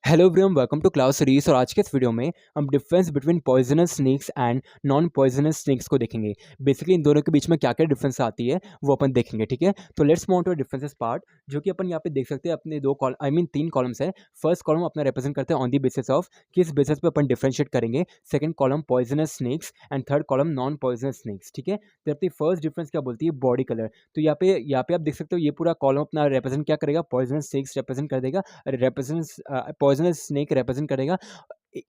Hello everyone, welcome to class series. और आज के इस वीडियो में हम difference between poisonous snakes and non poisonous snakes को देखेंगे। बेसिकली इन दोनों के बीच में क्या क्या डिफरेंस आती है वो अपन देखेंगे, ठीक है। तो let's move on to differences part, जो कि अपन यहाँ पे देख सकते हैं। अपने दो कॉल तीन कॉलम्स है। फर्स्ट कॉलम अपना रिप्रेजेंट करते हैं ऑन दी बेसिस ऑफ किस बेसिस पे अपन डिफरेंशिएट करेंगे। Second column poisonous snakes and third column non poisonous snacks, ठीक है। तो अपनी फर्स्ट डिफरेंस क्या बोलती है, बॉडी कलर। तो यहाँ पे आप देख सकते हो, ये पूरा कॉलम अपना रिप्रेजेंट क्या करेगा, पॉइजनस स्नेक्स रिप्रेजेंट कर देगा। पॉइजनस स्नेक रिप्रेजेंट करेगा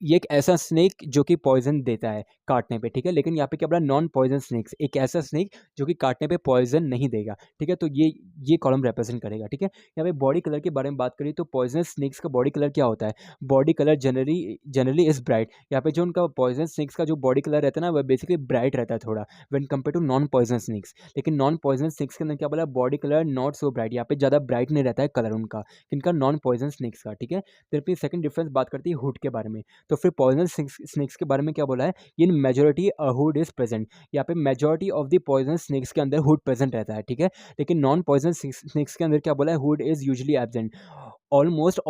ये एक ऐसा स्नेक जो कि पॉइजन देता है काटने पे, ठीक है। लेकिन यहाँ पे क्या बोला, नॉन पॉइजन स्नेक्स, एक ऐसा स्नेक जो कि काटने पे पॉइजन नहीं देगा, ठीक है। तो ये कॉलम रिप्रेजेंट करेगा, ठीक है। यहाँ पे बॉडी कलर के बारे में बात करें तो पॉइजनस स्नेक्स का बॉडी कलर क्या होता है। Body colour generally is bright. यहाँ पे जो उनका पॉइजन स्नेक्स का जो बॉडी कलर रहता है ना, वह बेसिकली ब्राइट रहता है थोड़ा, when compare to non poison snakes. लेकिन नॉन पॉइजन स्नेक्स के अंदर क्या बोला, body colour not so bright, यहाँ पे ज़्यादा ब्राइट नहीं रहता है कलर उनका, इनका नॉन पॉइजन स्नेक्स का, ठीक है। फिर अपनी सेकंड डिफरेंस बात करती है हुड के बारे में। तो फिर पॉइजन स्नेक्स के बारे में क्या बोला है, in majority hood is present. यहाँ पे majority of the poison snakes के अंदर हुड प्रेजेंट रहता है, ठीक है। लेकिन नॉन पॉइजन स्नेक्स के अंदर क्या बोला है, hood is usually absent. Almost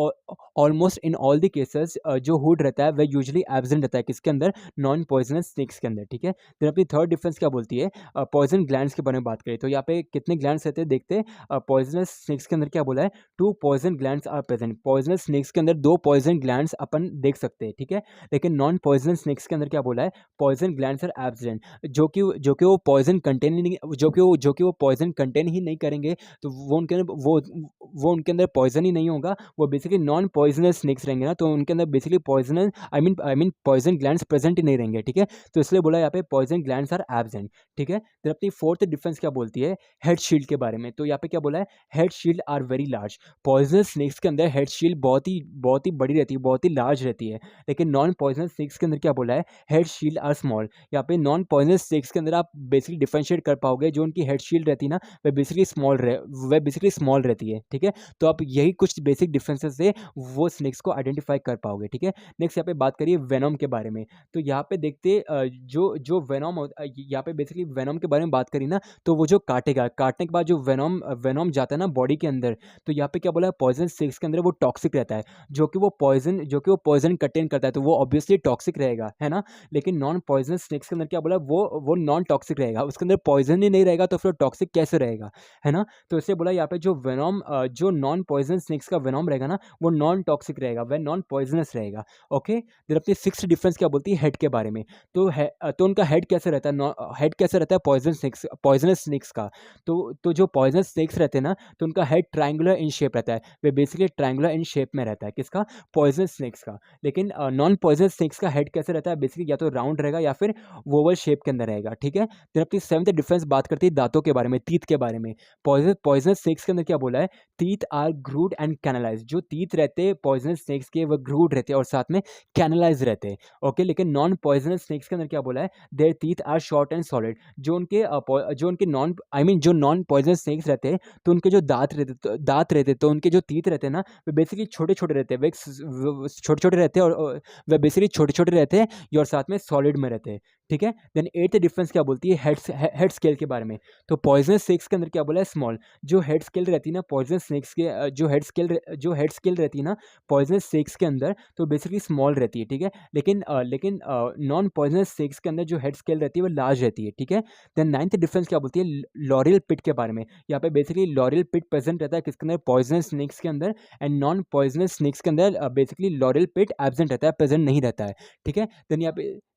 almost in all the cases जो हुड रहता है वह यूजुअली एब्सेंट रहता है किसके अंदर, नॉन पॉइजनस स्नेक्स के अंदर, ठीक है। फिर अपनी थर्ड डिफरेंस क्या बोलती है, पॉइजन ग्लैंड्स के बारे में बात करें तो यहाँ पे कितने ग्लैंड्स रहते हैं देखते हैं। पॉइजनस स्नेक्स के अंदर क्या बोला है, two poison glands are present. Poisonous snakes के अंदर दो पॉइजन ग्लैंड्स अपन देख सकते हैं, ठीक है। लेकिन नॉन पॉइजन स्नेक्स के अंदर क्या बोला है, पॉइजन ग्लैंड्स आर एब्सेंट। जो कि वो पॉइजन कंटेन ही नहीं, जो कि वो पॉइजन कंटेन ही नहीं करेंगे, तो वो उनके अंदर पॉइजन ही नहीं होगा। वो बेसिकली नॉन पॉइजनस स्नेक्स रहेंगे ना, तो उनके अंदर basically poisonous I mean poison glands present ही नहीं रहेंगे, ठीक है। तो इसलिए बोला यहाँ पे पॉइजन ग्लैंड्स आर एब्सेंट, ठीक है। फिर अपनी फोर्थ डिफरेंस क्या बोलती है, हेड शील्ड के बारे में। तो यहाँ पे क्या बोला है, head shield are very large. Poisonous snakes के अंदर हेड शील्ड बहुत ही बड़ी रहती है, बहुत ही लार्ज रहती है। लेकिन नॉन पॉइजनस स्नेक्स के अंदर क्या बोला है, हेड शील्ड आर स्मॉल। यहाँ पे नॉन पॉइजनस स्नेक्स के अंदर आप बेसिकली डिफरेंशिएट कर पाओगे, जो उनकी हेड शील्ड रहती है ना, वह बेसिकली स्मॉल रहती है, ठीक है। तो आप यही कुछ बेसिक डिफरेंसेस से वो स्नेक्स को आइडेंटिफाई कर पाओगे, ठीक है। नेक्स्ट यहाँ पे बात करिए वेनम के बारे में। तो यहाँ पे देखते जो जो वेनम यहाँ पे बेसिकली वेनम के बारे में बात करी ना, तो वो जो काटेगा, काटने के बाद जो वेनम जाता है ना बॉडी के अंदर, तो यहाँ पे क्या बोला है, पॉइजन स्नेक्स के अंदर वो टॉक्सिक रहता है। जो कि वो पॉइजन कंटेन करता है, तो वो ऑब्वियसली टॉक्सिक रहेगा, है ना। लेकिन नॉन पॉइजन स्नेक्स के अंदर क्या बोला, वो नॉन टॉक्सिक रहेगा, उसके अंदर पॉइजन ही नहीं रहेगा, तो फिर टॉक्सिक कैसे रहेगा, है ना। तो इसलिए बोला यहाँ पे जो नॉन पॉइजन स्नेक्स का वेनम रहेगा ना, वो नॉन टॉक्सिक रहेगा, वह नॉन पॉइजनस रहेगा, ओके। फिर अपनी सिक्स्थ डिफरेंस क्या बोलती है, हेड के बारे में। तो उनका हेड कैसे रहता है, हेड कैसे रहता है पॉइजनस स्नेक्स का। तो जो पॉइजनस स्नेक्स रहते हैं ना, तो उनका हेड ट्रायंगुलर इन शेप रहता है, way basically triangular in shape में रहता है, किसका, पॉइजनस स्नेक्स का। लेकिन नॉन पॉइजनस स्नेक्स का हेड कैसे रहता है, बेसिकली या तो राउंड रहेगा या फिर ओवल शेप के अंदर रहेगा, ठीक है। फिर अपनी सेवंथ डिफरेंस बात करती है दांतों के बारे में, टीथ के बारे में। पॉइजनस स्नेक्स के अंदर क्या बोला है, टीथ आर ग्रूड एंड कैनलाइज। जो टीथ रहते हैं पॉइजनस स्नेक्स के, वो ग्रूड रहते हैं और साथ में कैनलाइज रहते हैं, ओके। लेकिन नॉन पॉइजनस स्नेक्स के अंदर क्या बोला है, their teeth are short and solid. जो उनके जो नॉन पॉइजनस स्नेक्स रहते हैं, तो उनके जो दांत रहते तो उनके जो टीथ रहते हैं ना, वे बेसिकली छोटे छोटे रहते हैं, वे छोटे छोटे रहते हैं, और वे बेसिकली छोटे छोटे रहते हैं और साथ में सॉलिड में रहते हैं, ठीक है। देन एट्थ डिफरेंस क्या बोलती है, हेड स्केल के बारे में। तो पॉइजनस स्नेक्स के अंदर क्या बोला है, स्मॉल। जो हेड स्केल रहती है ना पॉइजनस स्नेक्स के, जो हेड स्केल रहती है ना पॉइजनस स्नेक्स के अंदर, तो बेसिकली स्मॉल रहती है, ठीक है। लेकिन नॉन पॉइजनस स्नेक्स के अंदर जो हेड स्केल रहती है वो लार्ज रहती है, ठीक है। देन नाइन्थ डिफरेंस क्या बोलती है, लॉरियल पिट के बारे में। यहाँ पे बेसिकली लॉरियल पिट प्रेजेंट रहता है किसके अंदर, पॉइजनस स्नेक्स के अंदर। एंड नॉन पॉइजनस स्नेक्स के अंदर बेसिकली लॉरियल पिट एब्सेंट रहता है, प्रेजेंट नहीं रहता है, ठीक है। देन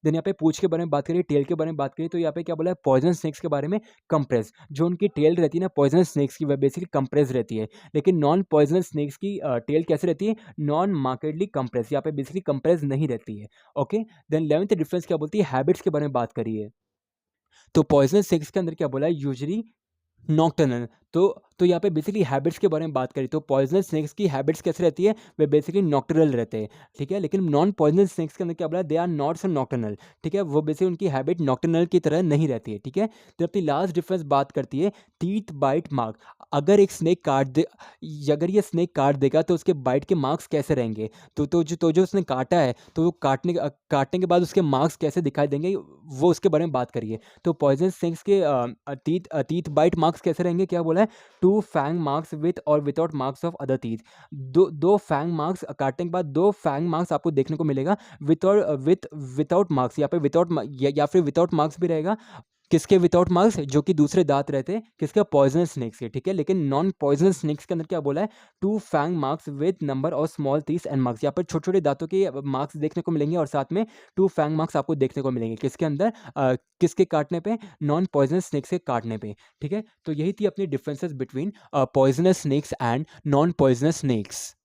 यहाँ पे पूंछ के बारे में बात करिए, टेल के बारे में बात करिए, तो यहाँ पे क्या बोला है, पॉइजन स्नेक्स के बारे में, कंप्रेस। जो उनकी टेल रहती है ना पॉइजन स्नेक्स की, वह बेसिकली कंप्रेस रहती है। लेकिन नॉन पॉइजन स्नेक्स की टेल कैसे रहती है, नॉन मार्केडली कंप्रेस, यहाँ पे बेसिकली कंप्रेस नहीं रहती है, ओके। देन 11th डिफरेंस क्या बोलती है, हैबिट्स के बारे में बात करिए। तो पॉइजन स्नेक्स के अंदर क्या बोला है, यूजली नॉक्टर्नल। तो यहाँ पे बेसिकली हैबिट्स के बारे में बात करें तो पॉइजनस स्नेक्स की हैबिट्स कैसे रहती है, वे बेसिकली नॉक्टर्नल रहते हैं, ठीक है। लेकिन नॉन पॉइजनस स्नेक्स के अंदर क्या बोला, they are not so nocturnal, ठीक है। वो बेसिकली उनकी हैबिट नॉक्टर्नल की तरह नहीं रहती है, ठीक है। तो अपनी लास्ट डिफरेंस बात करती है टीथ बाइट मार्क। अगर ये स्नेक काट देगा तो उसके बाइट के मार्क्स कैसे रहेंगे, तो जो उसने काटा है, तो वो काटने के बाद उसके मार्क्स कैसे दिखाई देंगे, वो उसके बारे में बात करिए। तो पॉइजन स्नेक्स के टीथ बाइट मार्क्स कैसे रहेंगे, क्या बोला है, two two fang marks with और without marks of other teeth. दो फैंग मार्क्स काटने के बाद दो फैंग मार्क्स आपको देखने को मिलेगा विथ और विदाउट मार्क्स, यहाँ पे विदाउट या फिर विदाउट मार्क्स भी रहेगा। किसके विदाउट मार्क्स? जो कि दूसरे दांत रहते हैं किसके? पॉइजनस स्नेक्स के, ठीक है। लेकिन नॉन पॉइजनस स्नेक्स के अंदर क्या बोला है? Two fang marks with number of small teeth and marks. यहाँ पर छोटे छोटे दांतों के मार्क्स देखने को मिलेंगे और साथ में टू फैंग मार्क्स आपको देखने को मिलेंगे किसके अंदर? किसके काटने पे? नॉन पॉइजनस स्नेक्स के काटने पे, ठीक है। तो यही थी अपनी differences between poisonous snakes and non poisonous snacks.